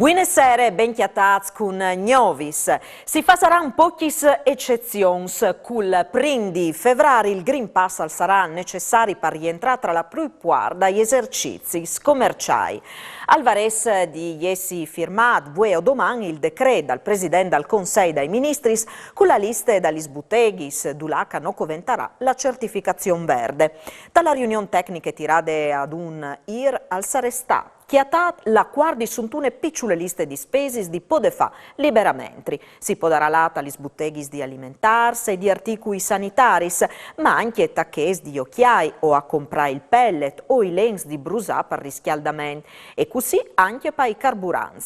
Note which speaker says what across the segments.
Speaker 1: Buonasera, ben chiattats con Gnovis. Si faranno pochis eccezions. Col 1 febbraio il Green Pass sarà necessario per rientrare tra la prima dagli esercizi commerciali. Alvarez di essi firmato o domani il decreto dal Presidente del Consiglio dei Ministri con la lista dagli sbuteghis d'Ulaca non conventarà la certificazione verde. Dalla riunione tecnica tirate ad un IR al Sarestà. Che ha la quarta su una piccola lista di spese di poter fare liberamente. Si può dare lata agli sbutteghis di alimentarsi e di articoli sanitari, ma anche tacches di occhiai o a comprare il pellet o i lens di brusà per riscaldamento e così anche per i carburanti.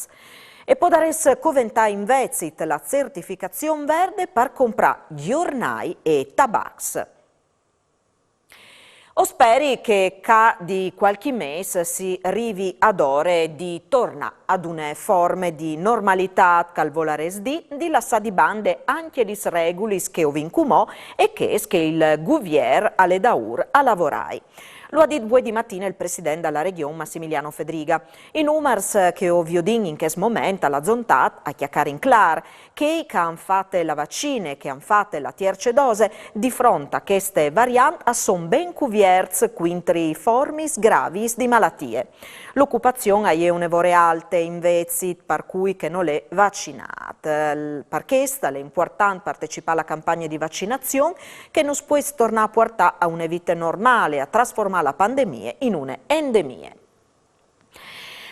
Speaker 1: E può dare coventare invece la certificazione verde per comprare giornai e tabacs. O speri che di qualche mese si arrivi ad ore di tornare ad una forme di normalità calvolares di lasciare di bande anche gli regoli che ovincumò e che il Guvier alle daur a lavorare. Lo ha detto di mattina il presidente della regione Massimiliano Fedriga. I numeri che ho visto in questo momento alla zontat a chiacchiare in clar che hanno fatto la vaccina, che hanno fatto la terza dose, di fronte a queste varianti sono ben coperti quintri formi gravi di malattie. L'occupazione è un'evore alta invece per cui che non è vaccinata. Per questo è importante partecipare alla campagna di vaccinazione che non può tornare a portare a una vita normale, a trasformare la pandemia in un'endemia.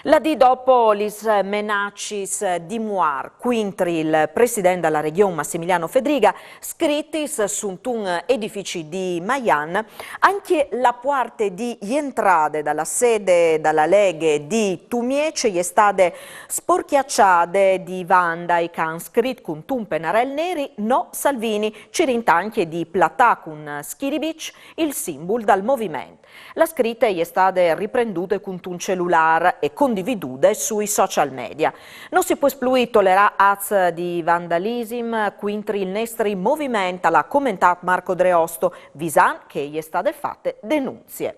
Speaker 1: La di dopo lis menacis di muar, quintri il presidente della regione Massimiliano Fedriga, scrittis su un edifici di Maian, anche la parte di entrate dalla sede della Lega di Tumiece è stata sporchiacciate di vandai che hanno scritto con un pennarel neri no Salvini, cirinta anche di platà con Schiribic, il simbolo del movimento. La scritta è stata riprenduta con un cellulare e condividuta sui social media. Non si può più tollerare atti di vandalismo, quintri il nostro movimento, l'ha commentato Marco Dreosto, visan che è state fatte denunzie.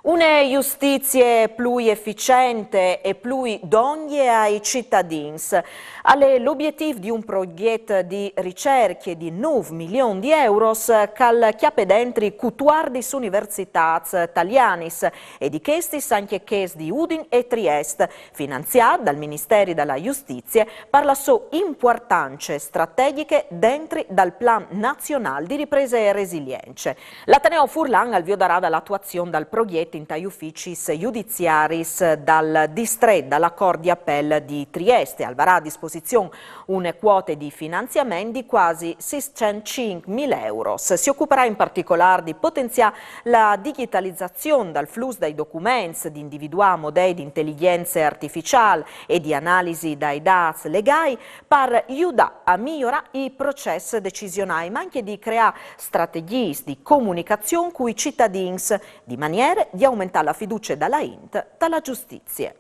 Speaker 1: Una giustizia più efficiente e più idonea ai cittadini è l'obiettivo di un progetto di ricerca di 9 milioni di euro che chiappe dentro 14 università italiane e di questi anche case di Udine e Trieste, finanziato dal Ministero della Giustizia per la sua importanza strategica dentro dal Plan Nazionale di Ripresa e Resilienza. L'Ateneo Furlan al darà dall'attuazione dal progetto in tai uffici giudiziaris dal distretto dalla Corte di Appello di Trieste. Alvarà a disposizione una quota di finanziamento di quasi 605.000 euro. Si occuperà in particolare di potenziare la digitalizzazione dal flusso dei documenti, di individuare modelli di intelligenza artificiale e di analisi dai dati legali per aiutare a migliorare i processi decisionali, ma anche di creare strategie di comunicazione con i cittadini di maniera di aumentare la fiducia dalla INT dalla giustizia.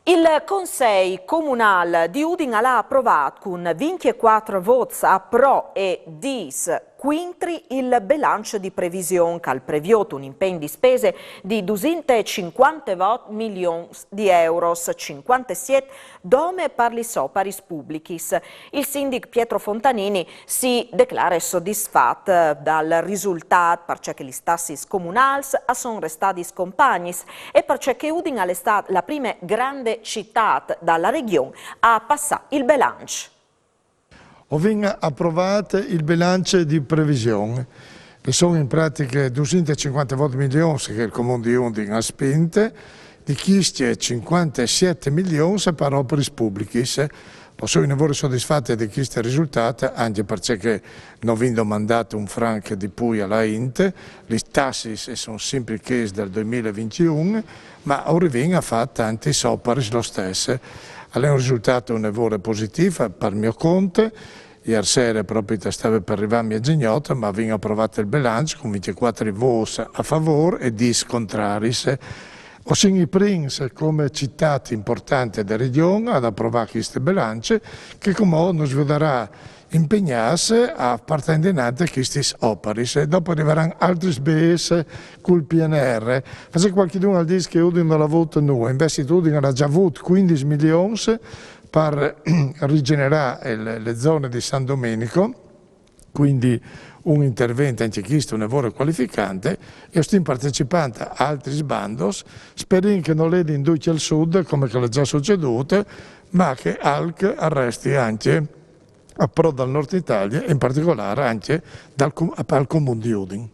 Speaker 1: Il Consiglio Comunale di Udine ha approvato con 24 voti a pro e 10 quintri il bilancio di previsione che ha previsto un impegno di spese di 250 milioni di euro, 57 dome per gli opere pubbliche. Il sindaco Pietro Fontanini si dichiara soddisfatto dal risultato perché gli stessi comunali sono restati compagni e perché Udine è stata la prima grande città dalla regione a passare il bilancio.
Speaker 2: Ho approvato il bilancio di previsione, che sono in pratica 250 milioni che il Comune di Udine ha spento, di chi 57 milioni per opere pubbliche. Sono soddisfatto di questo risultato, anche perché non ho mandato un franco di più alla Int, le tasse sono sempre chiese dal 2021, ma ora ha fatto tante opere lo stesso. È un risultato un lavoro positivo per il mio conto. Ieri sera proprio stava per arrivare a Gignotto, ma abbiamo approvato il bilancio con 24 voti a favore e 10 contrari. Ho segnato Prince come città importante della regione ad approvare questo bilancio che come non si darà impegnarsi a partire in avanti questi opere. E dopo arriveranno altri SBS col PNR. Se qualcuno dice che Udine non l'ha avuto noi, invece Udine ha già avuto 15 milioni per rigenerare le zone di San Domenico, quindi un intervento anche questo, un lavoro qualificante, e stiamo partecipando a altri sbandos, sperando che non le induce al sud, come che è già succeduto, ma che ALC arresti anche approda al nord Italia, in particolare anche al comune di Udine.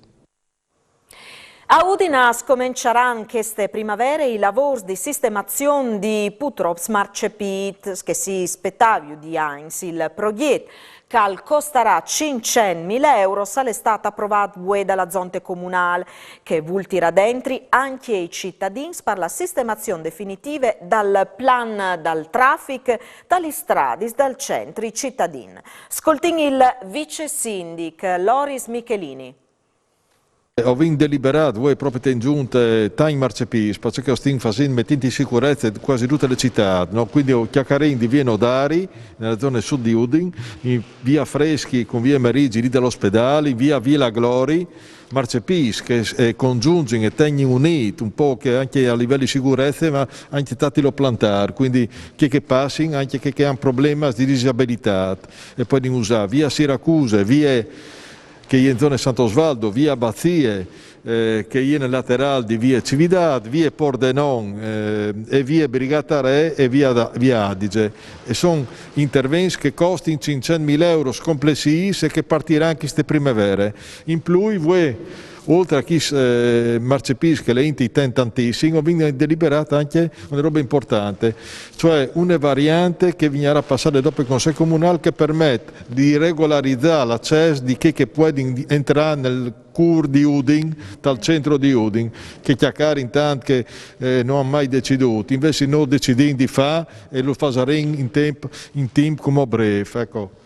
Speaker 1: A Udine scominceranno queste primavere i lavori di sistemazione di putrops marcepit che si aspettavano di Heinz. Il progetto che costerà 500.000 euro sarà stato approvato dalla Zonte Comunale, che vuol tirare dentro anche i cittadini per la sistemazione definitiva dal plan dal traffico, dalle strade, dal centro cittadini. Ascoltiamo il vice sindic Loris Michelini.
Speaker 3: Ho deliberato, voi proprio in giunta, time marcepis, perché stiamo facendo mettendo in sicurezza quasi tutte le città, no? Quindi ho chiacchierino di via Nodari, nella zona sud di Udine, in via Freschi con via Merigi lì dall'ospedale, via Villa Glori, marcepis che congiungono e tengono uniti un po' che anche a livello di sicurezza, ma anche tattilo plantare, quindi che passino anche che hanno problemi di disabilità, e poi di usare via Siracusa, via che è in zona Sant'Osvaldo, via Bazzie, che è nel laterale di via Cividad, via Pordenon, e via Brigata Re e via Adige. E sono interventi che costano 500.000 euro complessivi e che partiranno anche queste primavere. In più, voi, oltre a chi marcepisce le enti tantissimo, viene deliberata anche una roba importante, cioè una variante che viene passata dopo il Consiglio Comunale che permette di regolarizzare l'accesso di chi che può entrare nel CUR di Udine, dal centro di Udine, che chiacchiare intanto che non ha mai deciduto, invece noi decidiamo di fare e lo faremo in tempo come breve. Ecco.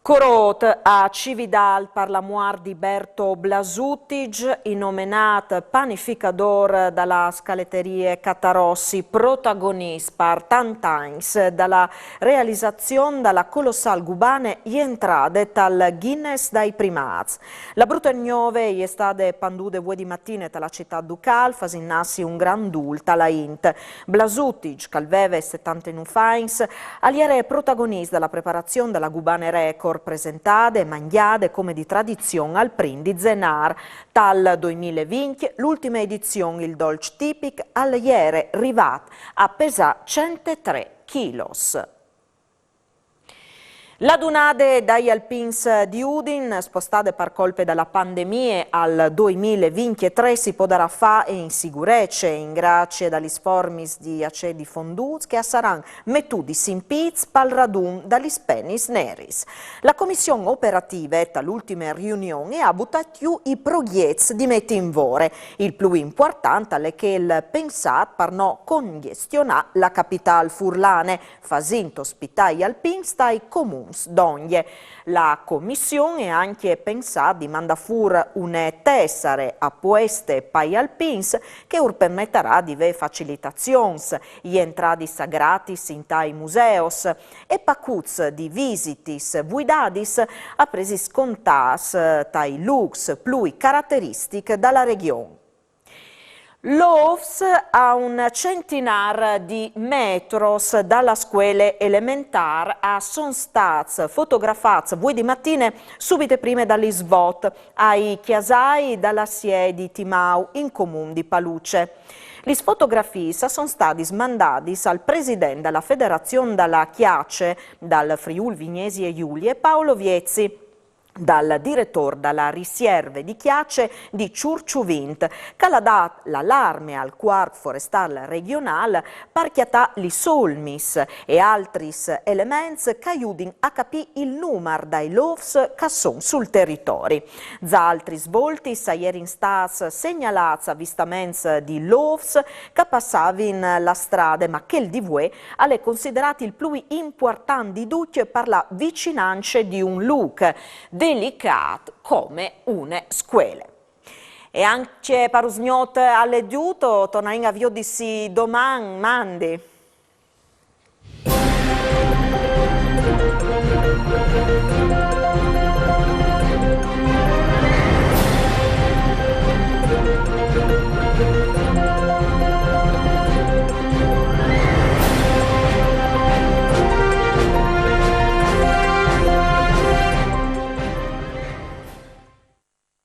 Speaker 1: Corot a Cividal per la muar di Berto Blasutic, nominato panificador dalla scaletteria Catarossi, protagonista per tant'anni dalla realizzazione della colossal gubane e entrate dal Guinness dai primats. La brutta nuove è stata pandude voi di mattina dalla città ducal, fasinnassi un grandulta alla Int. Blasutic, che aveva 79 anni, aliere protagonista della preparazione della gubane record presentate e mangiate come di tradizione al Prin di Zenar. Tal 2020 l'ultima edizione, il Dolce Tipic, al ieri arrivato a pesare 103 chilos. La dunade dagli Alpins di Udine, spostate per colpe della pandemia al 2023, si potrà fare in sicurezza, in grazie dagli sformis di acedi fonduz che saranno mettuti in piz pal radun dagli spenis neris. La commissione operativa dall'ultima riunione ha buttato i progetti di mettere in vore. Il più importante è che il pensato per non congestionare la capitale furlane, facendo ospitare gli Alpins dai comuni d'Ogne. La commissione ha anche pensato di mandare fuori una tessere a queste pai alpins che permetterà di avere facilitazioni, gli entrati gratis in tai museos e pacuz di visitis guidadis a presi scontas tai lux plui caratteristiche dalla regione. L'OFS ha un centinaio di metros dalla scuola elementare a sono stati fotografati voi di mattina subito prima dagli svot ai chiasai dalla SIE di Timau in comune di Paluce. Le fotografie sono stati smandati al presidente della federazione della Chiace, dal Friuli Vignesi e Giulie, Paolo Viezzi, dal direttore della riserva di Chiace di Ciurciuvint, che ha dato l'allarme al Corpo Forestale Regionale per chiatà li solmis e altri elementi che aiutino a capire il numero dei LOFS che sono sul territorio. Da altri svolti, ieri stati segnalati avvistamenti di LOFS che passavano la strada, ma che il DV è considerato il più importante di tutti per la vicinanza di un look delicato come una scuola. E anche per usgnot alle giuto, torniamo a vio di si domani, mandi.